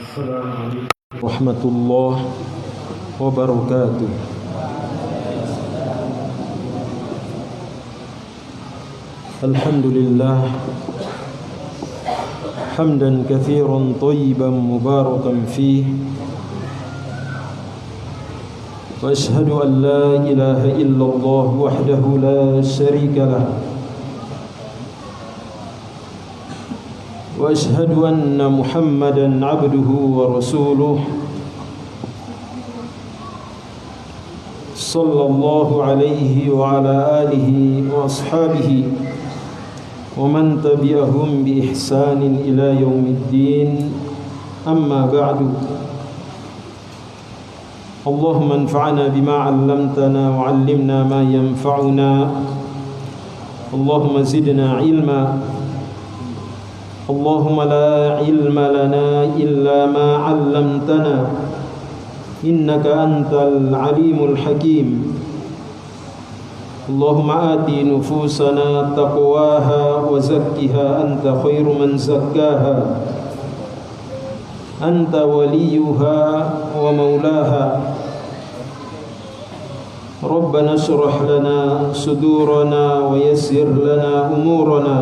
Assalamualaikum warahmatullahi wabarakatuh. Alhamdulillah hamdan katsiran thayyiban mubarakan fih. Wa ashhadu an la ilaha illallah wahdahu la syarika lah. وأشهد أن محمدا عبده ورسوله صلى الله عليه وعلى آله وأصحابه ومن تبعهم بإحسان إلى يوم الدين أما بعد اللهم انفعنا بما علمتنا وعلمنا ما ينفعنا اللهم زدنا علما اللهم لا علم لنا إلا ما علمتنا إنك أنت العليم الحكيم اللهم آت نفوسنا تقواها وزكها أنت خير من زكاها أنت وليها ومولاها ربنا اشرح لنا صدورنا ويسر لنا أمورنا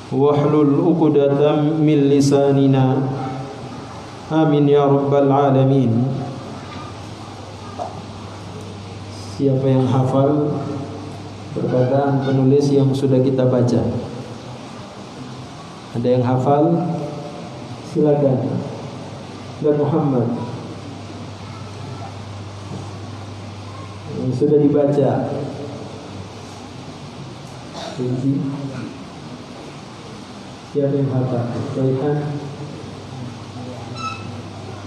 wahlul 'uqdatam min lisanina amin ya rabbal alamin. Siapa yang hafal perkataan penulis yang sudah kita baca? Ada yang hafal? Silakan. Dan Muhammad yang sudah dibaca. Siapa yang hafal? Baikan.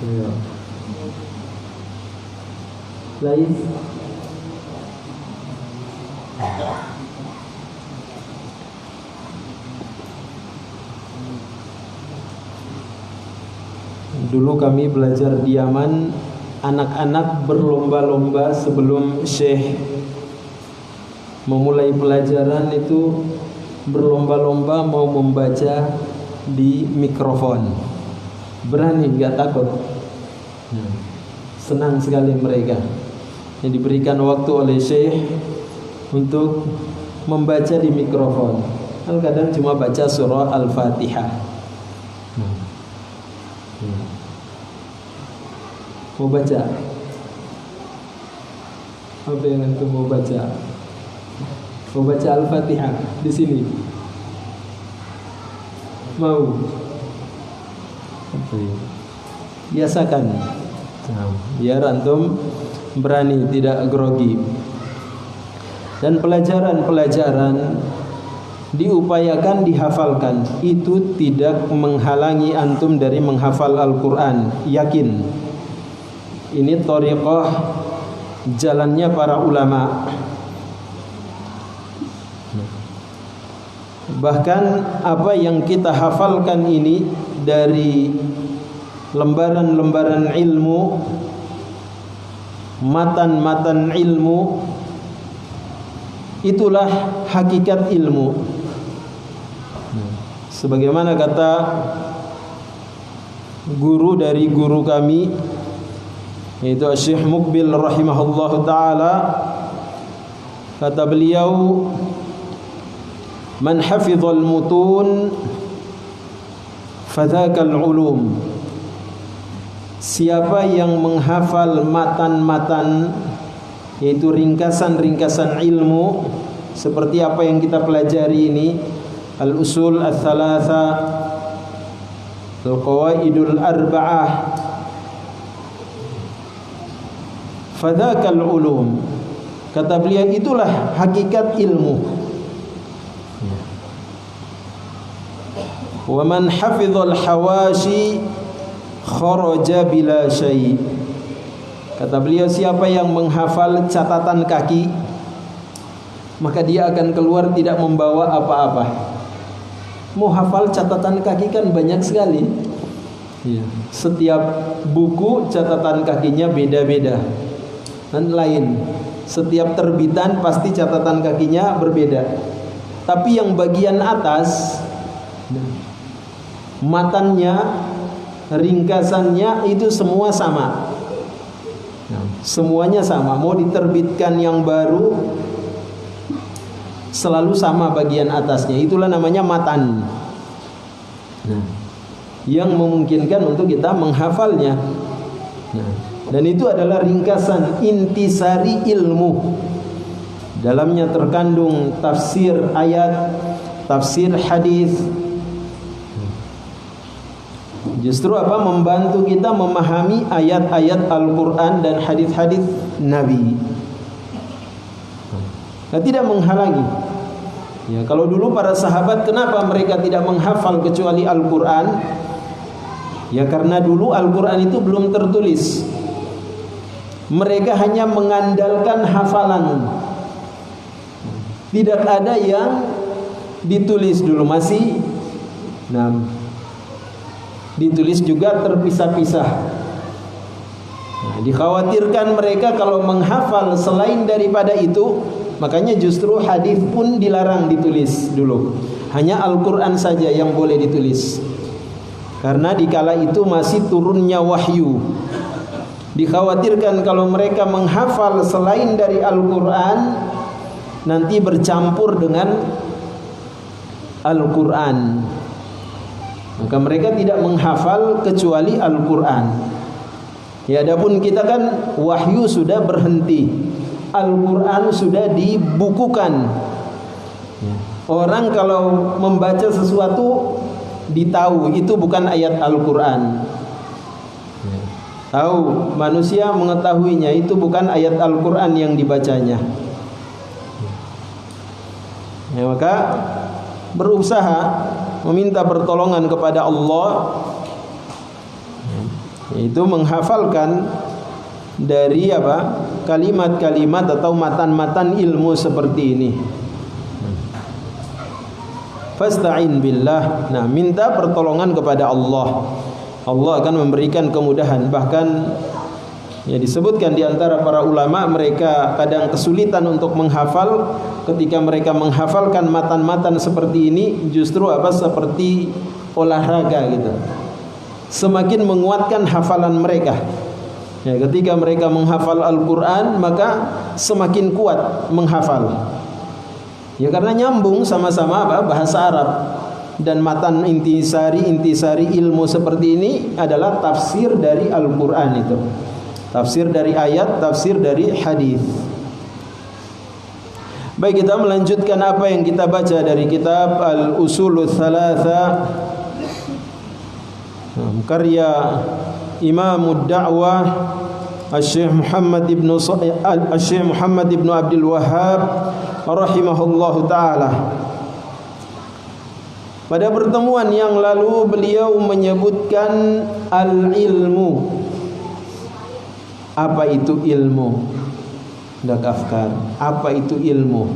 Ayo. Lain. Dulu kami belajar di Yaman, anak-anak berlomba-lomba sebelum Syekh memulai pelajaran itu berlomba-lomba mau membaca di mikrofon. Berani, nggak takut. Senang sekali mereka. Yang diberikan waktu oleh Syekh untuk membaca di mikrofon. Kadang cuma baca surah Al-Fatihah. Mau baca? Apa yang antum mau baca? Mau baca Al-Fatihah di sini? Mau? Biasakan. Biar antum berani, tidak grogi. Dan pelajaran-pelajaran diupayakan dihafalkan. Itu tidak menghalangi antum dari menghafal Al-Quran. Yakin. Ini thariqah jalannya para ulama. Bahkan apa yang kita hafalkan ini dari lembaran-lembaran ilmu, matan-matan ilmu, itulah hakikat ilmu. Sebagaimana kata guru dari guru kami, yaitu Syekh Muqbil rahimahullahu ta'ala, kata beliau, man hafizal mutun fadzakal ulum. Siapa yang menghafal matan-matan, yaitu ringkasan-ringkasan ilmu, seperti apa yang kita pelajari ini, al-usul ats-tsalatsa, al-qawaidul arba'ah, fadzakal ulum. Kata beliau, itulah hakikat ilmu. Wa man hafizal hawashi kharaja bila syai'. Kata beliau, siapa yang menghafal catatan kaki, maka dia akan keluar tidak membawa apa-apa. Mau hafal catatan kaki kan banyak sekali. Setiap buku catatan kakinya beda-beda dan lain. Setiap terbitan pasti catatan kakinya berbeda. Tapi yang bagian atas, matannya, ringkasannya itu semua sama. Semuanya sama. Mau diterbitkan yang baru, selalu sama bagian atasnya. Itulah namanya matan. Yang memungkinkan untuk kita menghafalnya. Dan itu adalah ringkasan intisari ilmu. Dalamnya terkandung tafsir ayat, tafsir hadis. Justru apa? Membantu kita memahami ayat-ayat Al-Quran dan hadis-hadis Nabi. Nah, tidak menghalangi. Ya, kalau dulu para sahabat, kenapa mereka tidak menghafal kecuali Al-Quran? Ya, karena dulu Al-Quran itu belum tertulis. Mereka hanya mengandalkan hafalan. Tidak ada yang ditulis dulu, masih ditulis juga terpisah-pisah. Dikhawatirkan mereka kalau menghafal selain daripada itu, makanya justru hadis pun dilarang ditulis dulu. Hanya Al-Quran saja yang boleh ditulis. Karena dikala itu masih turunnya wahyu. Dikhawatirkan kalau mereka menghafal selain dari Al-Quran, nanti bercampur dengan Al-Quran. Maka mereka tidak menghafal kecuali Al-Quran. Ya, adapun kita kan wahyu sudah berhenti, Al-Quran sudah dibukukan. Orang kalau membaca sesuatu ditahu itu bukan ayat Al-Quran. Tahu, manusia mengetahuinya itu bukan ayat Al-Quran yang dibacanya. Ya, maka berusaha meminta pertolongan kepada Allah, yaitu menghafalkan dari apa? Kalimat-kalimat atau matan-matan ilmu seperti ini. Fasta'in billah. Nah, minta pertolongan kepada Allah. Allah akan memberikan kemudahan. Bahkan ya disebutkan di antara para ulama, mereka kadang kesulitan untuk menghafal. Ketika mereka menghafalkan matan-matan seperti ini, justru apa? Seperti olahraga gitu. Semakin menguatkan hafalan mereka. Ya, ketika mereka menghafal Al-Quran, maka semakin kuat menghafal. Ya, karena nyambung sama-sama apa? Bahasa Arab. Dan matan intisari ilmu seperti ini adalah tafsir dari Al-Quran itu. Tafsir dari ayat, tafsir dari hadis. Baik, kita melanjutkan apa yang kita baca dari kitab Al-Usulul Tsalatsa, karya Imamud Da'wah Syekh Muhammad ibn Abdul Wahhab rahimahullahu ta'ala. Pada pertemuan yang lalu beliau menyebutkan al-ilmu. Apa itu ilmu? Dak afkar. Apa itu ilmu?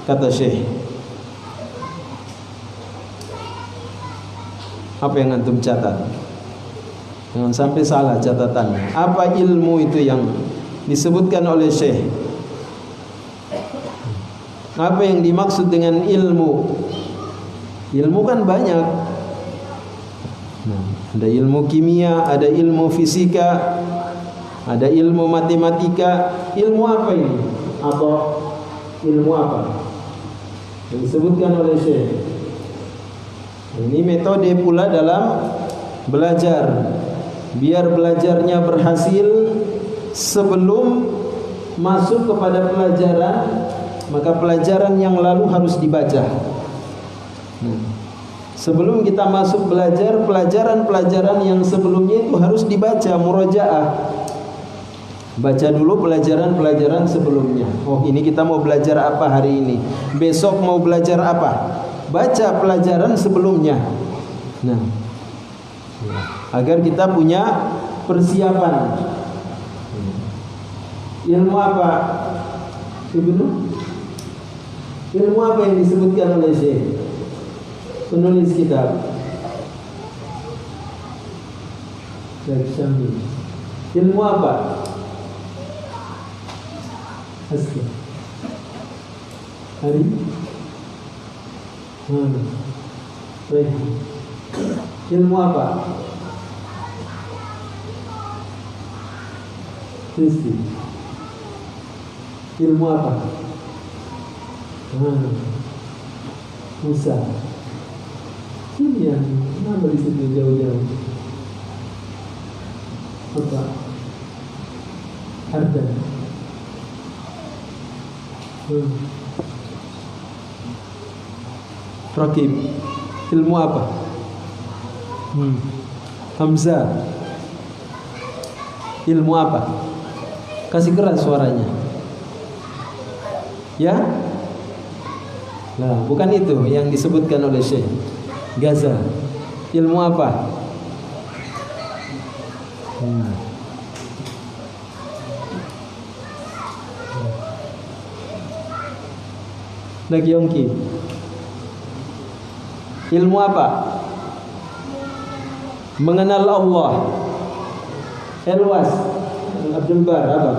Kata Syekh, Apa yang antum catat? Jangan sampai salah catatannya. Apa ilmu itu yang disebutkan oleh Syekh? Apa yang dimaksud dengan ilmu? Ilmu kan banyak. Nah, ada ilmu kimia, ada ilmu fisika, ada ilmu matematika. Ilmu apa ini? Atau ilmu apa yang disebutkan oleh Syekh? Ini metode pula dalam belajar. Biar belajarnya berhasil, sebelum masuk kepada pelajaran, maka pelajaran yang lalu harus dibaca. Sebelum kita masuk belajar, pelajaran-pelajaran yang sebelumnya itu harus dibaca, murajaah. Baca dulu pelajaran-pelajaran sebelumnya. Oh, ini kita mau belajar apa hari ini? Besok mau belajar apa? Baca pelajaran sebelumnya. Nah, agar kita punya persiapan. Ilmu apa? Ibnu? Ilmu apa yang disebutkan oleh Syekh penulis kitab? Ilmu apa? Asli. Hari? Baik. Ilmu apa? Kristi. Ilmu apa? Musa. Ini yang kenapa di situ jauh-jauh? Apa? Harta. Rakib. Ilmu apa? Hamzah. Ilmu apa? Kasih keras suaranya. Ya? Nah, bukan itu yang disebutkan oleh Syekh. Gaza. Ilmu apa? Nagyongki. Ilmu apa? Mengenal Allah. Elwas. Abdul Bar apa?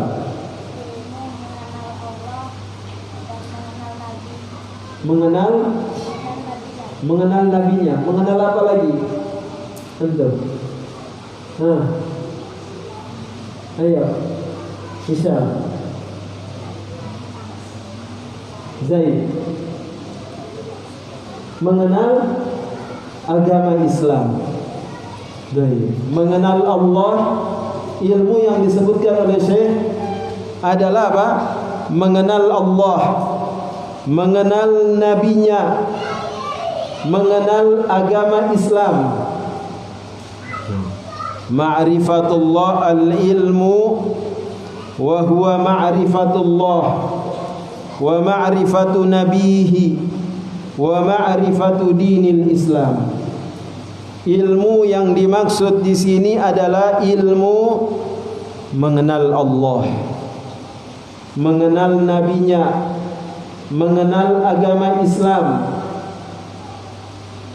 Mengenal nabinya. Mengenal apa lagi? Antum. Ayo. Isya. Zaid. Mengenal agama Islam. Zaid. Mengenal Allah. Ilmu yang disebutkan oleh Syekh adalah apa? Mengenal Allah, mengenal nabinya, mengenal agama Islam. Ma'rifatullah al-ilmu wa huwa ma'rifatullah wa ma'rifatu nabihi wa ma'rifatu dinil Islam. Ilmu yang dimaksud di sini adalah ilmu mengenal Allah, mengenal nabinya, mengenal agama Islam.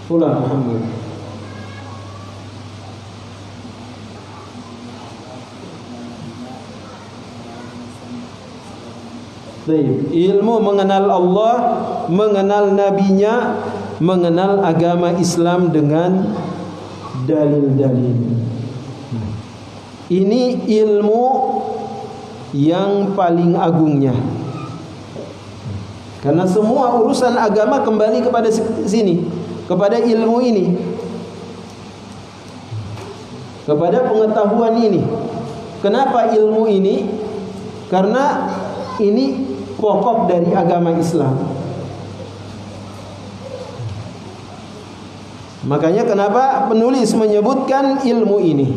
Ulang Muhammad. Baik, ilmu mengenal Allah, mengenal nabinya, mengenal agama Islam dengan dalil-dalil. Ini ilmu yang paling agungnya. Karena semua urusan agama kembali kepada sini, kepada ilmu ini, kepada pengetahuan ini. Kenapa ilmu ini? Karena ini pokok dari agama Islam. Makanya kenapa penulis menyebutkan ilmu ini?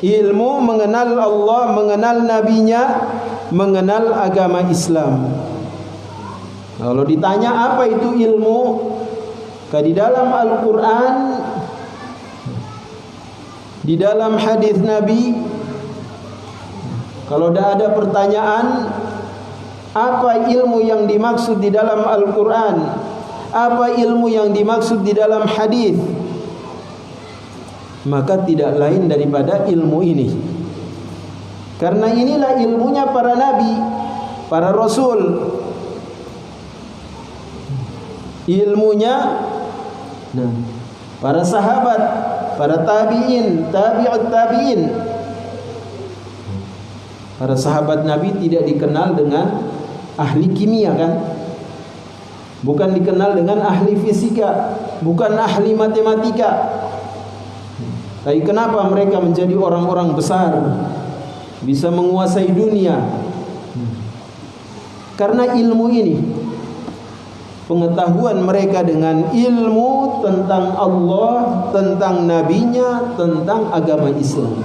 Ilmu mengenal Allah, mengenal nabinya, mengenal agama Islam. Kalau ditanya apa itu ilmu, di dalam Al-Quran, di dalam hadis Nabi, kalau tidak ada pertanyaan, apa ilmu yang dimaksud di dalam Al-Quran, apa ilmu yang dimaksud di dalam hadis, maka tidak lain daripada ilmu ini. Karena inilah ilmunya para nabi, para rasul. Ilmunya para sahabat, para tabi'in, tabi'ut tabi'in. Para sahabat Nabi tidak dikenal dengan ahli kimia kan? Bukan dikenal dengan ahli fisika, bukan ahli matematika. Tapi kenapa mereka menjadi orang-orang besar, bisa menguasai dunia? Karena ilmu ini, pengetahuan mereka dengan ilmu tentang Allah, tentang nabinya, tentang agama Islam.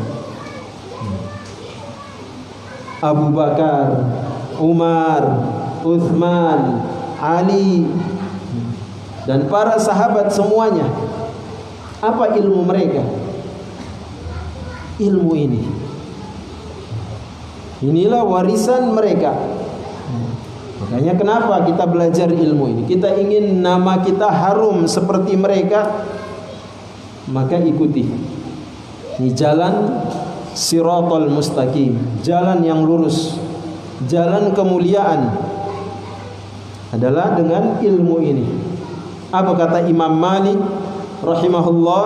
Abu Bakar, Umar, Uthman, Ali, dan para sahabat semuanya, apa ilmu mereka? Ilmu ini. Inilah warisan mereka. Makanya kenapa kita belajar ilmu ini? Kita ingin nama kita harum seperti mereka, maka ikuti. Ini jalan Siratal mustaqim, jalan yang lurus, jalan kemuliaan adalah dengan ilmu ini. Apa kata Imam Malik rahimahullah?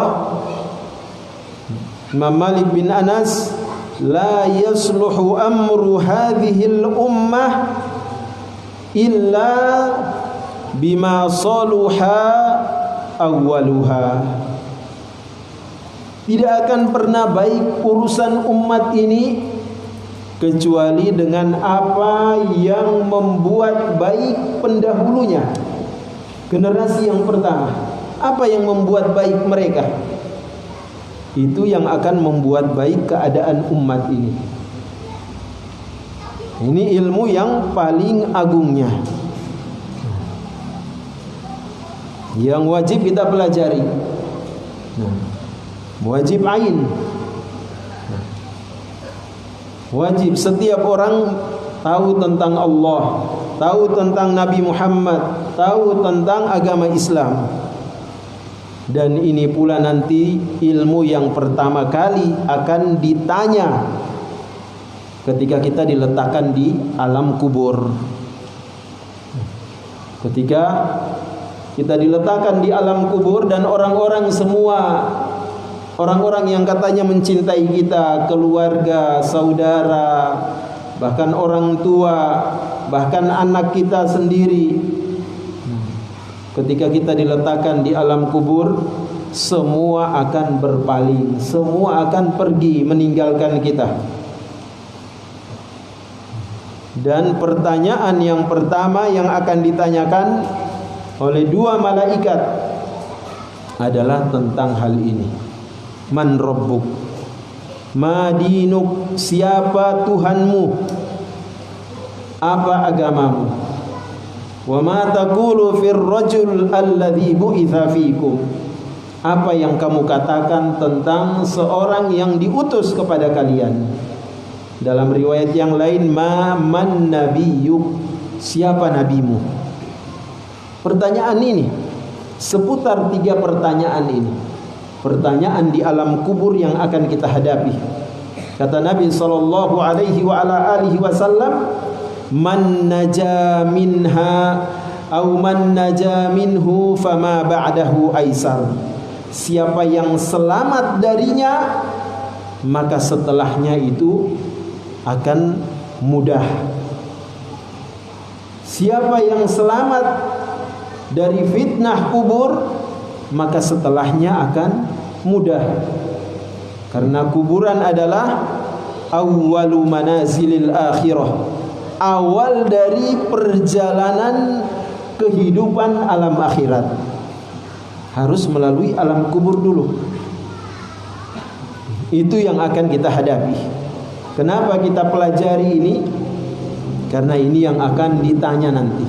Imam Malik bin Anas, la yasluhu amru hadhil ummah illa bima saluha awwaluha. Tidak akan pernah baik urusan umat ini kecuali dengan apa yang membuat baik pendahulunya, generasi yang pertama. Apa yang membuat baik mereka? Itu yang akan membuat baik keadaan umat ini. Ini ilmu yang paling agungnya, yang wajib kita pelajari. Wajib ain. Wajib setiap orang tahu tentang Allah, tahu tentang Nabi Muhammad, tahu tentang agama Islam. Dan ini pula nanti ilmu yang pertama kali akan ditanya ketika kita diletakkan di alam kubur. Ketika kita diletakkan di alam kubur dan orang-orang semua, orang-orang yang katanya mencintai kita, keluarga, saudara, bahkan orang tua, bahkan anak kita sendiri, ketika kita diletakkan di alam kubur, semua akan berpaling, semua akan pergi meninggalkan kita. Dan pertanyaan yang pertama yang akan ditanyakan oleh dua malaikat adalah tentang hal ini. Man rabbuk, ma dinuk, siapa Tuhanmu, apa agamamu, wa ma taqulu fir rajul alladhi bu'itha fikum, apa yang kamu katakan tentang seorang yang diutus kepada kalian. Dalam riwayat yang lain, ma man nabiyyuk, siapa nabimu. Pertanyaan ini seputar tiga pertanyaan ini, pertanyaan di alam kubur yang akan kita hadapi. Kata Nabi sallallahu alaihi wa ala alihi wasallam, man naja minha au man naja minhu fama ba'dahu aisar. Siapa yang selamat darinya, maka setelahnya itu akan mudah. Siapa yang selamat dari fitnah kubur, maka setelahnya akan mudah. Karena kuburan adalah awwalu manazilil akhirah, awal dari perjalanan kehidupan alam akhirat. Harus melalui alam kubur dulu. Itu yang akan kita hadapi. Kenapa kita pelajari ini? Karena ini yang akan ditanya nanti.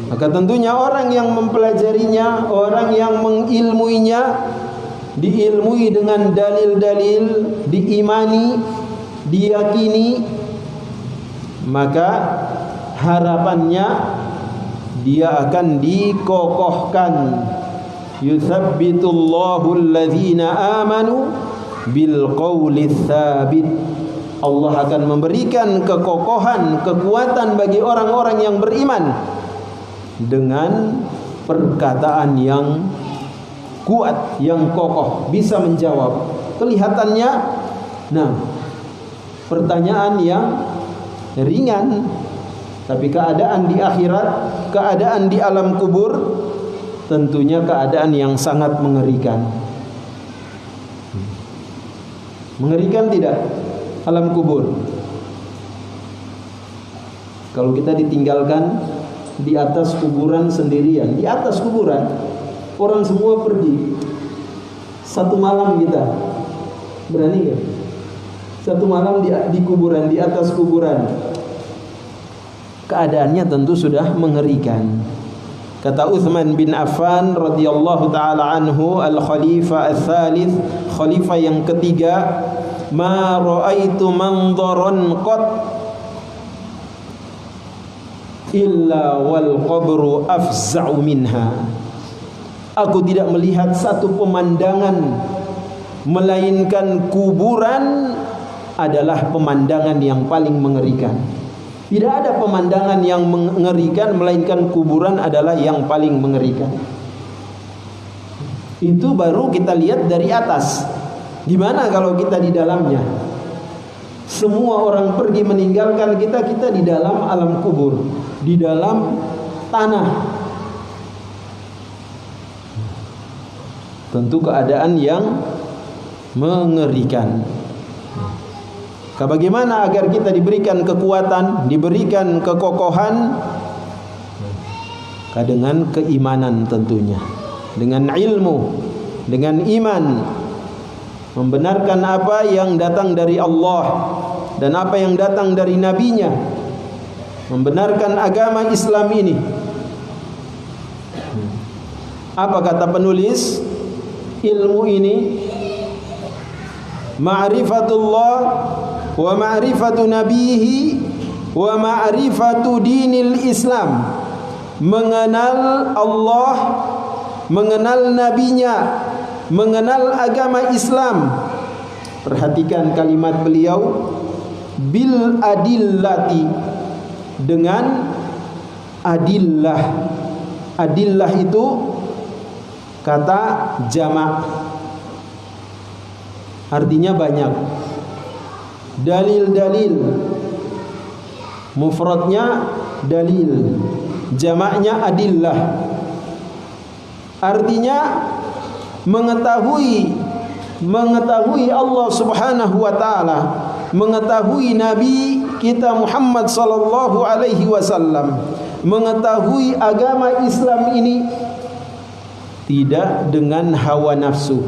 Maka tentunya orang yang mempelajarinya, orang yang mengilmuinya, diilmui dengan dalil-dalil, diimani, diyakini, maka harapannya dia akan dikokohkan yuthabbitullahu alladhina amanu bil qawli tsabit. Allah akan memberikan kekokohan, kekuatan bagi orang-orang yang beriman dengan perkataan yang kuat, yang kokoh, bisa menjawab. Kelihatannya, pertanyaan yang ringan, tapi keadaan di akhirat, keadaan di alam kubur, tentunya keadaan yang sangat mengerikan. Mengerikan tidak alam kubur? Kalau kita ditinggalkan di atas kuburan sendirian, di atas kuburan, orang semua pergi, satu malam kita berani gak? Satu malam di kuburan, di atas kuburan, keadaannya tentu sudah mengerikan. Kata Uthman bin Affan radhiyallahu taala anhu, al-khalifah ats-tsalits, khalifah yang ketiga, ma ra'aitu manzaran qat illa wal qabru afza'u minha. Aku tidak melihat satu pemandangan melainkan kuburan adalah pemandangan yang paling mengerikan. Tidak ada pemandangan yang mengerikan melainkan kuburan adalah yang paling mengerikan. Itu baru kita lihat dari atas. Gimana kalau kita di dalamnya? Semua orang pergi meninggalkan kita, kita di dalam alam kubur, di dalam tanah. Tentu keadaan yang mengerikan. Bagaimana agar kita diberikan kekuatan, diberikan kekokohan? Dengan keimanan tentunya, dengan ilmu, dengan iman, membenarkan apa yang datang dari Allah dan apa yang datang dari nabinya, membenarkan agama Islam ini. Apa kata penulis? Ilmu ini, ma'rifatullah wa ma'rifatu nabihi wa ma'rifatu dinil Islam. Mengenal Allah, mengenal nabinya, mengenal agama Islam. Perhatikan kalimat beliau, bil adillati, dengan adillah. Adillah itu kata jamak, artinya banyak. Dalil-dalil, mufradnya dalil, jamaknya adillah. Artinya mengetahui Allah Subhanahu wa taala, mengetahui Nabi kita Muhammad sallallahu alaihi wasallam, mengetahui agama Islam ini tidak dengan hawa nafsu,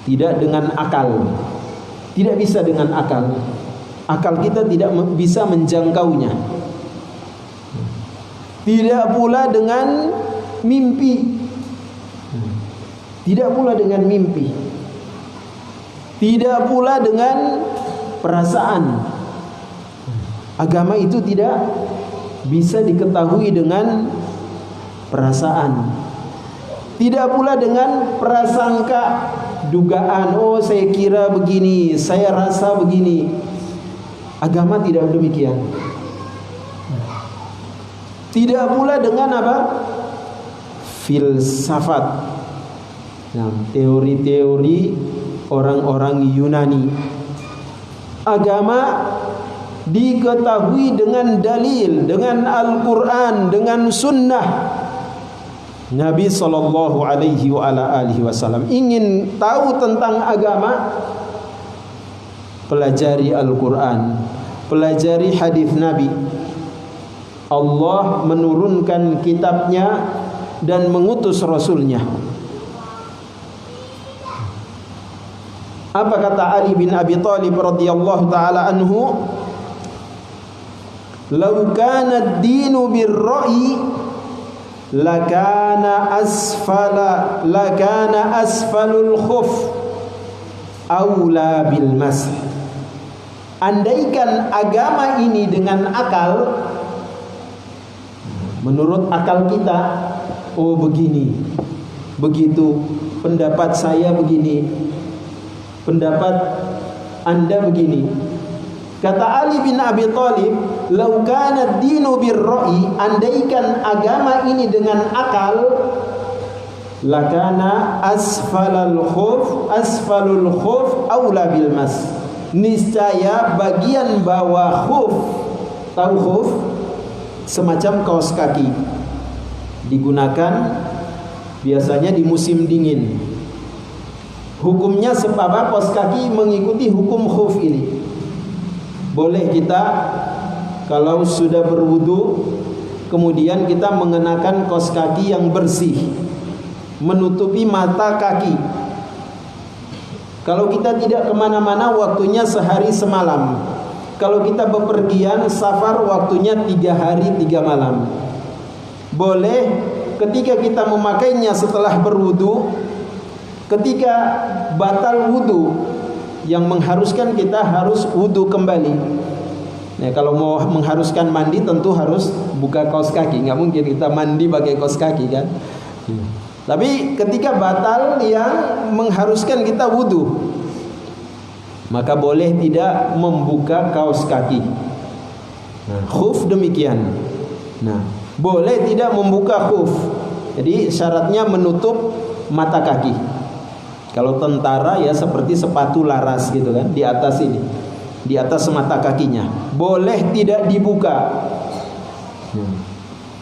tidak dengan akal. Tidak bisa dengan akal. Akal kita tidak bisa menjangkaunya. Tidak pula dengan mimpi. Tidak pula dengan mimpi. Tidak pula dengan perasaan. Agama itu tidak bisa diketahui dengan perasaan. Tidak pula dengan prasangka, dugaan, oh saya kira begini, saya rasa begini. Agama tidak demikian. Tidak pula dengan apa? Filsafat. Nah, teori-teori orang-orang Yunani. Agama diketahui dengan dalil, dengan Al-Quran, dengan Sunnah Nabi sallallahu alaihi wa ala alihi wasallam. Ingin tahu tentang agama, pelajari Al-Quran, pelajari hadis Nabi. Allah menurunkan kitabnya dan mengutus Rasulnya. Apa kata Ali bin Abi Thalib radhiyallahu taala anhu? "Lau kana ad-dinu bir-ra'yi lakana asfalul khuf aula bil mas." Andaikan agama ini dengan akal, menurut akal kita, oh begini, begitu, pendapat saya begini, pendapat Anda begini. Kata Ali bin Abi Thalib, "Lau kana ad-dinu bir-ra'yi", andaikan agama ini dengan akal, lakana asfalul khuf aula bil mas. Niscaya bagian bawah khuf, tahu khuf, semacam kaos kaki, digunakan biasanya di musim dingin. Hukumnya sebab kaos kaki mengikuti hukum khuf ini. Boleh kita kalau sudah berwudu kemudian kita mengenakan kaos kaki yang bersih, menutupi mata kaki. Kalau kita tidak kemana-mana, waktunya sehari semalam. Kalau kita bepergian safar, waktunya 3 hari 3 malam. Boleh ketika kita memakainya setelah berwudu, ketika batal wudu yang mengharuskan kita harus wudu kembali. Nah, kalau mau mengharuskan mandi tentu harus buka kaos kaki. Nggak mungkin kita mandi pakai kaos kaki kan. Tapi ketika batal yang mengharuskan kita wudu, maka boleh tidak membuka kaos kaki. Nah, khuf demikian. Nah, boleh tidak membuka khuf. Jadi syaratnya menutup mata kaki. Kalau tentara ya seperti sepatu laras gitu kan, di atas ini, di atas mata kakinya. Boleh tidak dibuka.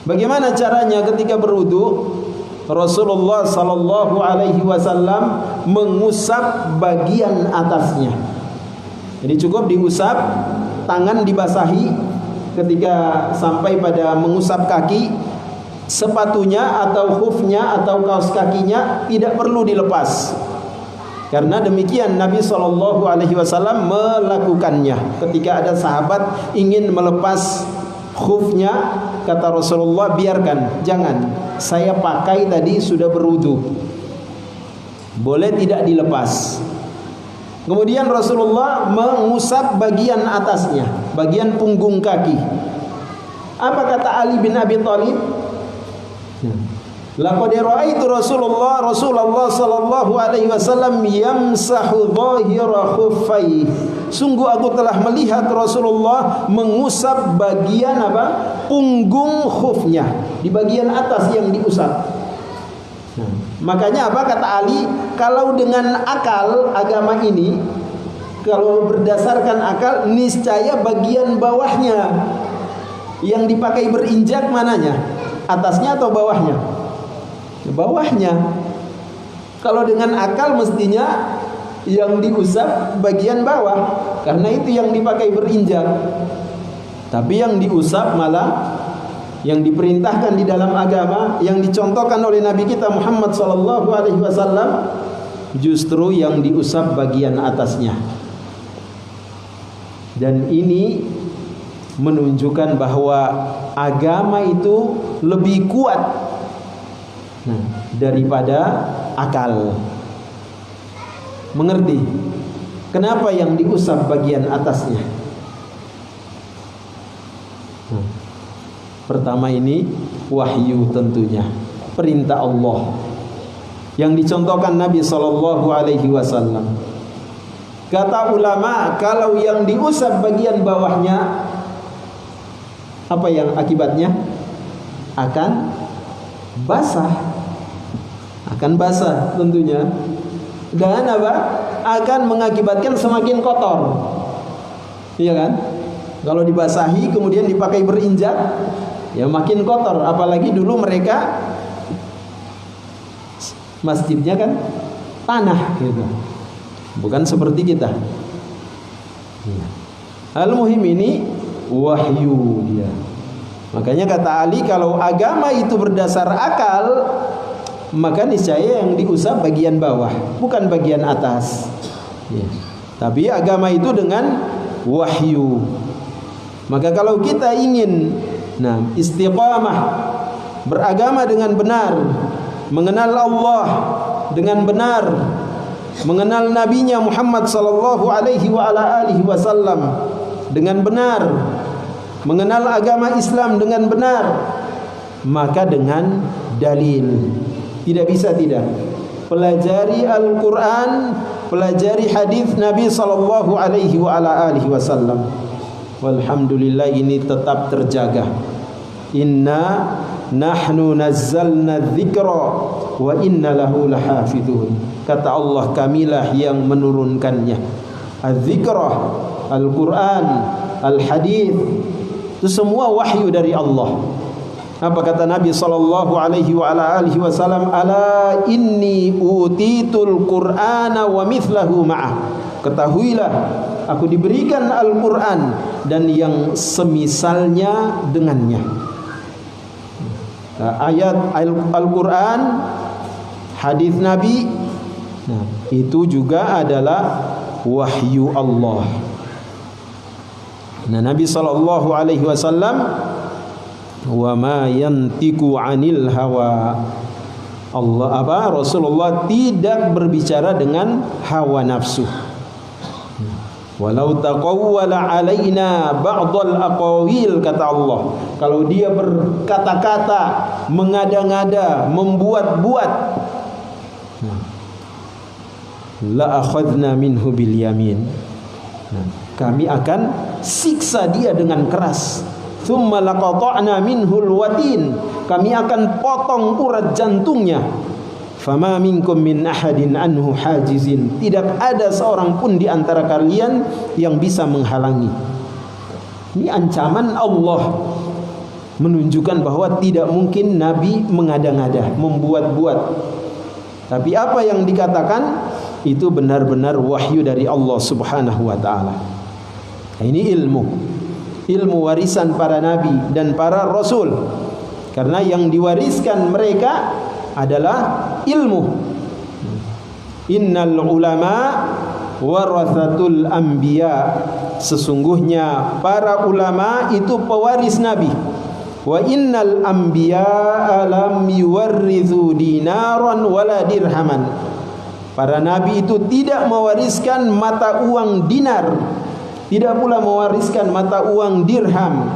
Bagaimana caranya ketika berwudu? Rasulullah sallallahu alaihi wasallam mengusap bagian atasnya. Jadi cukup diusap, tangan dibasahi ketika sampai pada mengusap kaki, sepatunya atau khufnya atau kaos kakinya tidak perlu dilepas. Karena demikian Nabi SAW melakukannya. Ketika ada sahabat ingin melepas khufnya, kata Rasulullah, biarkan, jangan. Saya pakai tadi sudah berwudu. Boleh tidak dilepas. Kemudian Rasulullah mengusap bagian atasnya, bagian punggung kaki. Apa kata Ali bin Abi Thalib? Laqad ra'aitu Rasulullah sallallahu alaihi wasallam yamsahu dhahira khuffai. Sungguh aku telah melihat Rasulullah mengusap bagian apa? Punggung khufnya, di bagian atas yang diusap. Makanya apa kata Ali? Kalau dengan akal agama ini, kalau berdasarkan akal, niscaya bagian bawahnya yang dipakai berinjak mananya? Atasnya atau bawahnya? Bawahnya. Kalau dengan akal mestinya yang diusap bagian bawah, karena itu yang dipakai berinjak. Tapi yang diusap malah yang diperintahkan di dalam agama, yang dicontohkan oleh Nabi kita Muhammad SAW, justru yang diusap bagian atasnya. Dan ini menunjukkan bahwa agama itu lebih kuat daripada akal. Mengerti kenapa yang diusap bagian atasnya? Pertama ini wahyu, tentunya perintah Allah yang dicontohkan Nabi SAW. Kata ulama, kalau yang diusap bagian bawahnya, apa yang akibatnya? Akan basah. Akan basah tentunya. Dan apa? Akan mengakibatkan semakin kotor. Iya kan? Kalau dibasahi kemudian dipakai berinjak, ya makin kotor. Apalagi dulu mereka masjidnya kan tanah gitu. Bukan seperti kita. Al-muhim ini wahyu dia. Makanya kata Ali, kalau agama itu berdasar akal, maka niscaya yang diusap bagian bawah, bukan bagian atas. Tapi agama itu dengan wahyu. Maka kalau kita ingin istiqamah, beragama dengan benar, mengenal Allah dengan benar, mengenal nabinya Muhammad sallallahu alaihi wa ala alihi wasallam dengan benar, mengenal agama Islam dengan benar, maka dengan dalil. Tidak bisa tidak. Pelajari Al-Quran, pelajari hadis Nabi sallallahu alaihi wa ala alihi wasallam. Walhamdulillah ini tetap terjaga. Inna nahnu nazzalna dzikra wa inna lahu lahafizun. Kata Allah, kamilah yang menurunkannya. Az-dzikra, Al-Quran, Al-Hadis, itu semua wahyu dari Allah. Apa kata Nabi sallallahu alaihi wa ala alihi wasallam? Ala inni utitul Qur'ana wa mithlahu ma'ah. Ketahuilah, aku diberikan Al-Quran dan yang semisalnya dengannya. Ayat Al-Quran, hadis Nabi, itu juga adalah wahyu Allah. Nah, Nabi sallallahu alaihi wasallam, wa ma yantiqu 'anil hawa. Rasulullah tidak berbicara dengan hawa nafsu. Walau taqawwala 'alaina ba'dal aqawil, kata Allah, kalau dia berkata-kata, mengada-ngada, membuat-buat, la akhadna minhu bil yamin. Kami akan siksa dia dengan keras. Thumma laqata'na minhul watin. Kami akan potong urat jantungnya. Fama minkum min ahadin anhu hajizin. Tidak ada seorang pun di antara kalian yang bisa menghalangi. Ini ancaman Allah, menunjukkan bahwa tidak mungkin Nabi mengada-ngada, membuat-buat. Tapi apa yang dikatakan itu benar-benar wahyu dari Allah Subhanahu wa taala. Ini ilmu warisan para nabi dan para rasul. Karena yang diwariskan mereka adalah ilmu. Innal ulama warathatul anbiya. Sesungguhnya para ulama itu pewaris nabi. Wa innal anbiya lam yuwarrithu dinaran wala dirhaman. Para nabi itu tidak mewariskan mata uang dinar, tidak pula mewariskan mata uang dirham.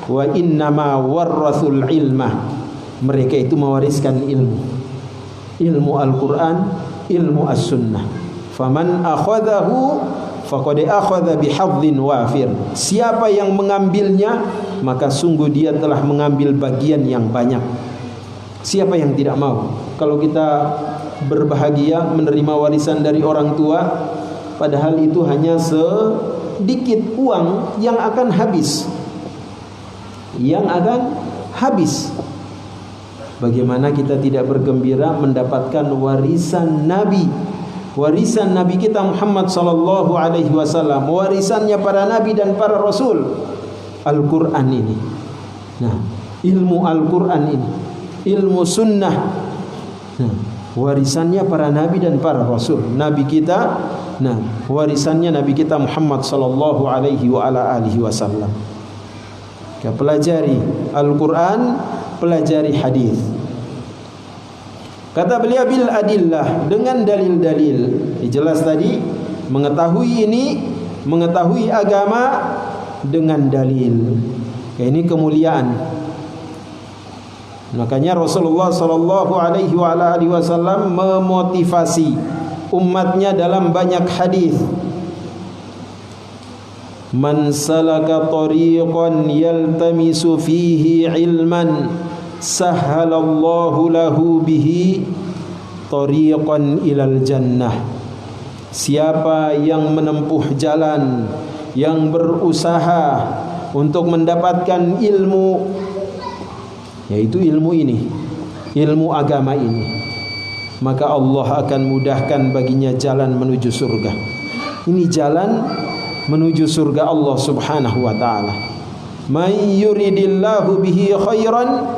Wa innama warrathul ilmah. Mereka itu mewariskan ilmu Al-Quran, ilmu As-Sunnah. Faman akhadahu faqad akhadha bihadhin wafir. Siapa yang mengambilnya, maka sungguh dia telah mengambil bagian yang banyak. Siapa yang tidak mau? Kalau kita berbahagia menerima warisan dari orang tua, padahal itu hanya sedikit uang yang akan habis, bagaimana kita tidak bergembira mendapatkan warisan Nabi, warisan Nabi kita Muhammad sallallahu alaihi wasallam, warisannya para nabi dan para rasul, Al-Quran ini. Nah, ilmu Al-Quran ini, ilmu sunnah, warisannya para nabi dan para rasul. Nabi kita, warisannya Nabi kita Muhammad sallallahu alaihi wa ala alihi wasallam. Kita pelajari Al-Quran, pelajari hadis. Kata beliau bil adillah, dengan dalil-dalil. Jelas tadi, mengetahui ini, mengetahui agama dengan dalil. Ini kemuliaan. Makanya Rasulullah sallallahu alaihi wa alihi wasallam memotivasi umatnya dalam banyak hadis. Man salaka tariqan yaltamisu fihi ilman sahhalallahu lahu bihi tariqan ilal jannah. Siapa yang menempuh jalan, yang berusaha untuk mendapatkan ilmu, yaitu ilmu ini, ilmu agama ini, maka Allah akan mudahkan baginya jalan menuju surga. Ini jalan menuju surga Allah subhanahu wa ta'ala. Man yuridillahu bihi khairan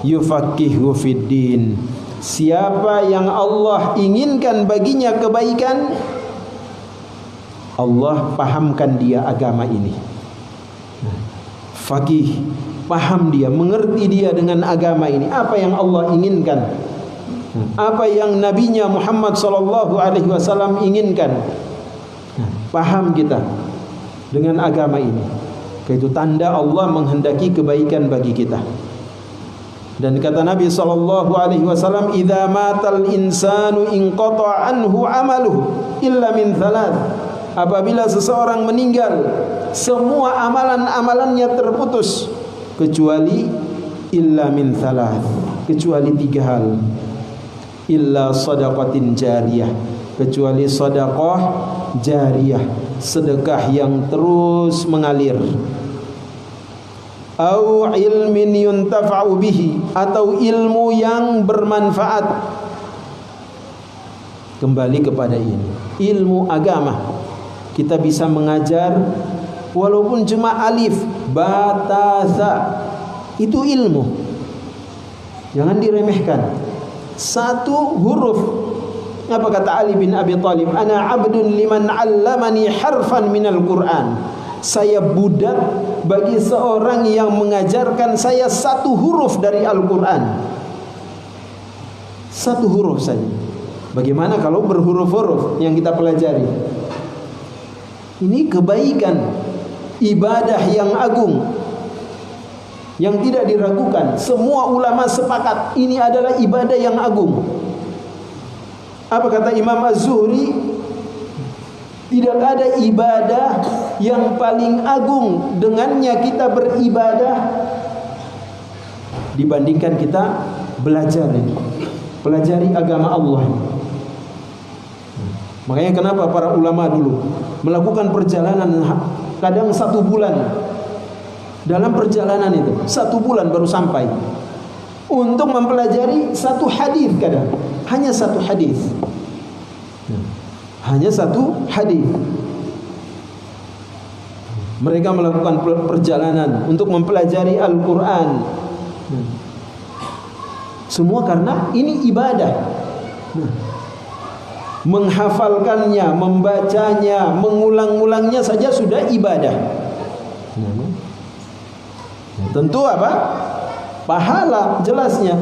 yufaqihu fid din. Siapa yang Allah inginkan baginya kebaikan, Allah pahamkan dia agama ini. Faqih, paham dia, mengerti dia dengan agama ini. Apa yang Allah inginkan, apa yang nabinya Muhammad sallallahu alaihi wasallam inginkan, paham kita dengan agama ini. Itu tanda Allah menghendaki kebaikan bagi kita. Dan kata Nabi SAW, "Idza matal insanu inqata'a anhu 'amaluhu illa min thalath." Apabila seseorang meninggal, semua amalan-amalannya terputus kecuali illa min thalath, kecuali 3 hal. Illa shadaqatin jariyah, kecuali sedekah jariyah, sedekah yang terus mengalir. Au ilmin yuntafa'u bihi, atau ilmu yang bermanfaat. Kembali kepada ini, ilmu agama. Kita bisa mengajar walaupun cuma alif, ba, ta, za. Itu ilmu. Jangan diremehkan. 1 huruf. Apa kata Ali bin Abi Thalib? Ana 'abdun liman 'allamani harfan minal Qur'an. Saya budak bagi seorang yang mengajarkan saya 1 huruf dari Al-Quran. 1 huruf saja. Bagaimana kalau berhuruf-huruf yang kita pelajari? Ini kebaikan, ibadah yang agung, yang tidak diragukan. Semua ulama sepakat ini adalah ibadah yang agung. Apa kata Imam Az-Zuhri? Tidak ada ibadah yang paling agung dengannya kita beribadah dibandingkan kita belajar ini, pelajari agama Allah. Makanya kenapa para ulama dulu melakukan perjalanan kadang 1 bulan. Dalam perjalanan itu 1 bulan baru sampai untuk mempelajari 1 hadis, kadang hanya 1 hadis. Hanya 1 hadis. Mereka melakukan perjalanan untuk mempelajari Al-Quran. Semua karena ini ibadah. Menghafalkannya, membacanya, mengulang-ulangnya saja sudah ibadah. Tentu apa? Pahala, jelasnya.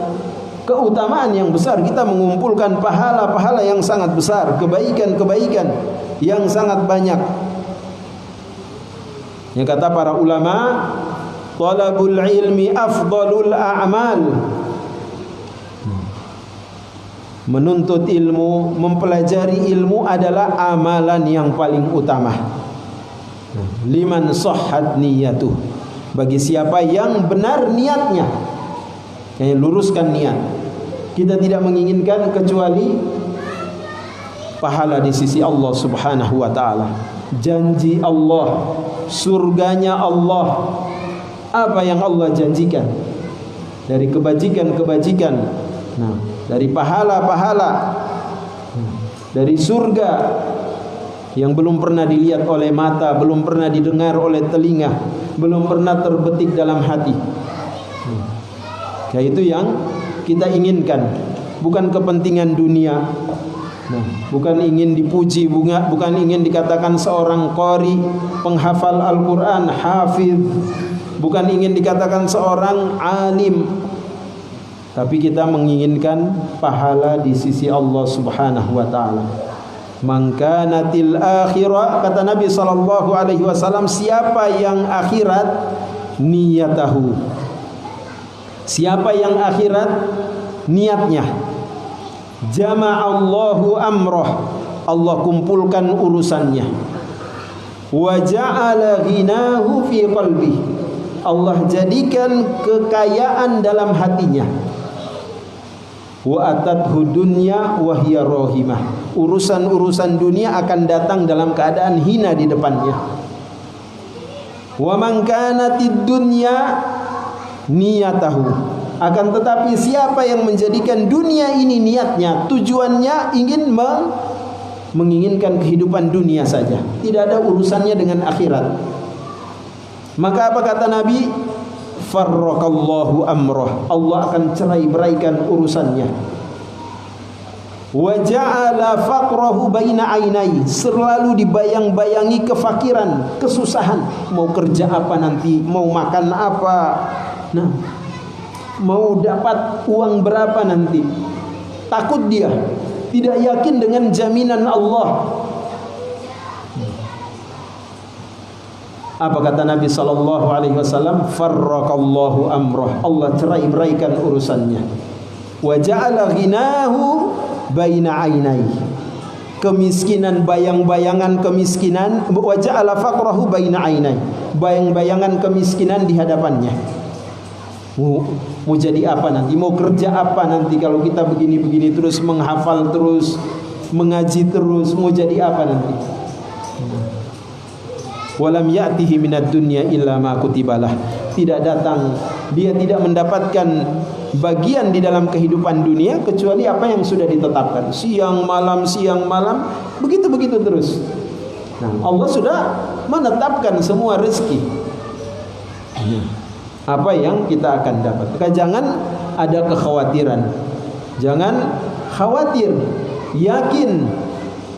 Keutamaan yang besar, kita mengumpulkan pahala-pahala yang sangat besar, kebaikan-kebaikan yang sangat banyak. Yang kata para ulama, talabul ilmi afdalul a'mal. Menuntut ilmu, mempelajari ilmu adalah amalan yang paling utama. Liman sahhat niyatuh, bagi siapa yang benar niatnya, yang luruskan niat. Kita tidak menginginkan kecuali pahala di sisi Allah Subhanahu wa ta'ala, janji Allah, surganya Allah. Apa yang Allah janjikan dari kebajikan-kebajikan, dari pahala-pahala, dari surga yang belum pernah dilihat oleh mata, belum pernah didengar oleh telinga, belum pernah terbetik dalam hati. Yaitu yang kita inginkan, bukan kepentingan dunia. Bukan ingin dipuji, bukan ingin dikatakan seorang qari, penghafal Al-Quran, hafiz, bukan ingin dikatakan seorang alim, tapi kita menginginkan pahala di sisi Allah Subhanahu wa ta'ala. Man kanatil akhirah, kata Nabi SAW, siapa yang akhirat niyatahu, siapa yang akhirat niatnya, jama'allahu amrah, Allah kumpulkan urusannya. Wa ja'ala ghinahu fi qalbi, Allah jadikan kekayaan dalam hatinya. Wa atathu dunya wa hiya rahimah, urusan-urusan dunia akan datang dalam keadaan hina di depannya. Wa man kanatid dunya niyatahu, akan tetapi siapa yang menjadikan dunia ini niatnya, tujuannya ingin menginginkan kehidupan dunia saja, tidak ada urusannya dengan akhirat, maka apa kata Nabi? Farraqallahu amrah, Allah akan cerai-beraikan urusannya. Wa ja'ala faqrahu baina ainai, selalu dibayang-bayangi kefakiran, kesusahan, mau kerja apa nanti, mau makan apa, mau dapat uang berapa nanti. Takut dia, tidak yakin dengan jaminan Allah. Apa kata Nabi SAW? Farraqallahu amrah. Allah cerai-beraikan urusannya. Wa ja'ala ghinahu baina ainaihi. Kemiskinan, bayang-bayangan kemiskinan. Wa ja'ala faqrahu baina ainaihi. Bayang-bayangan kemiskinan di hadapannya. Mau jadi apa nanti? Mau kerja apa nanti kalau kita begini-begini terus, menghafal terus, mengaji terus, mau jadi apa nanti? Walam ya'tihi minad dunya illa ma kutibalah. Tidak datang, dia tidak mendapatkan bagian di dalam kehidupan dunia kecuali apa yang sudah ditetapkan. Siang malam, begitu-begitu terus. Nah, Allah sudah menetapkan semua rezeki. Apa yang kita akan dapat. Maka jangan ada kekhawatiran. Jangan khawatir. Yakin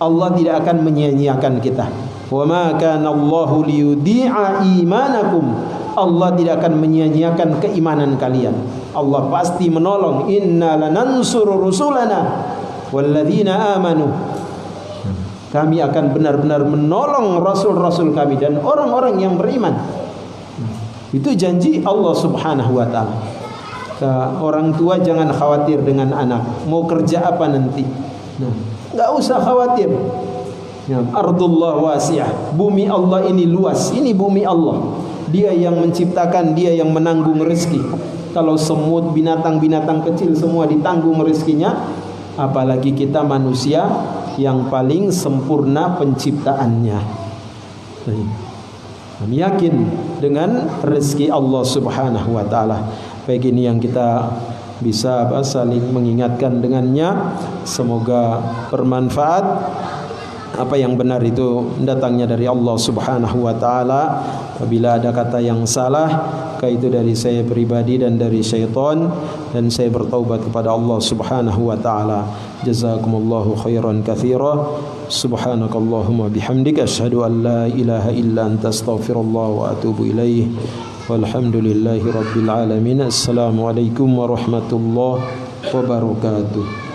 Allah tidak akan menyia-nyiakan kita. Wa ma kana Allahu liyudhi'a imanakum. Allah tidak akan menyia-nyiakan keimanan kalian. Allah pasti menolong. Inna lanansuru rusulana walladzina amanu. Kami akan benar-benar menolong rasul-rasul kami dan orang-orang yang beriman. Itu janji Allah Subhanahu wa taala. Orang tua jangan khawatir dengan anak. Mau kerja apa nanti? Nah, enggak usah khawatir. Ardullah wasi'ah. Bumi Allah ini luas. Ini bumi Allah. Dia yang menciptakan, dia yang menanggung rezeki. Kalau semut, binatang-binatang kecil semua ditanggung rezekinya, apalagi kita manusia yang paling sempurna penciptaannya. Kami yakin dengan rezeki Allah Subhanahu wa taala. Baik, ini yang kita bisa saling mengingatkan dengannya. Semoga bermanfaat. Apa yang benar itu datangnya dari Allah Subhanahu wa taala. Apabila ada kata yang salah, itu dari saya pribadi dan dari syaitan, dan saya bertaubat kepada Allah Subhanahu wa taala. Jazakumullahu khairan katsira. Subhanakallahumma bihamdika asyhadu an la ilaha illa anta astaghfirullah wa atubu ilaih. Walhamdulillahi rabbil alamin. Assalamualaikum warahmatullahi wabarakatuh.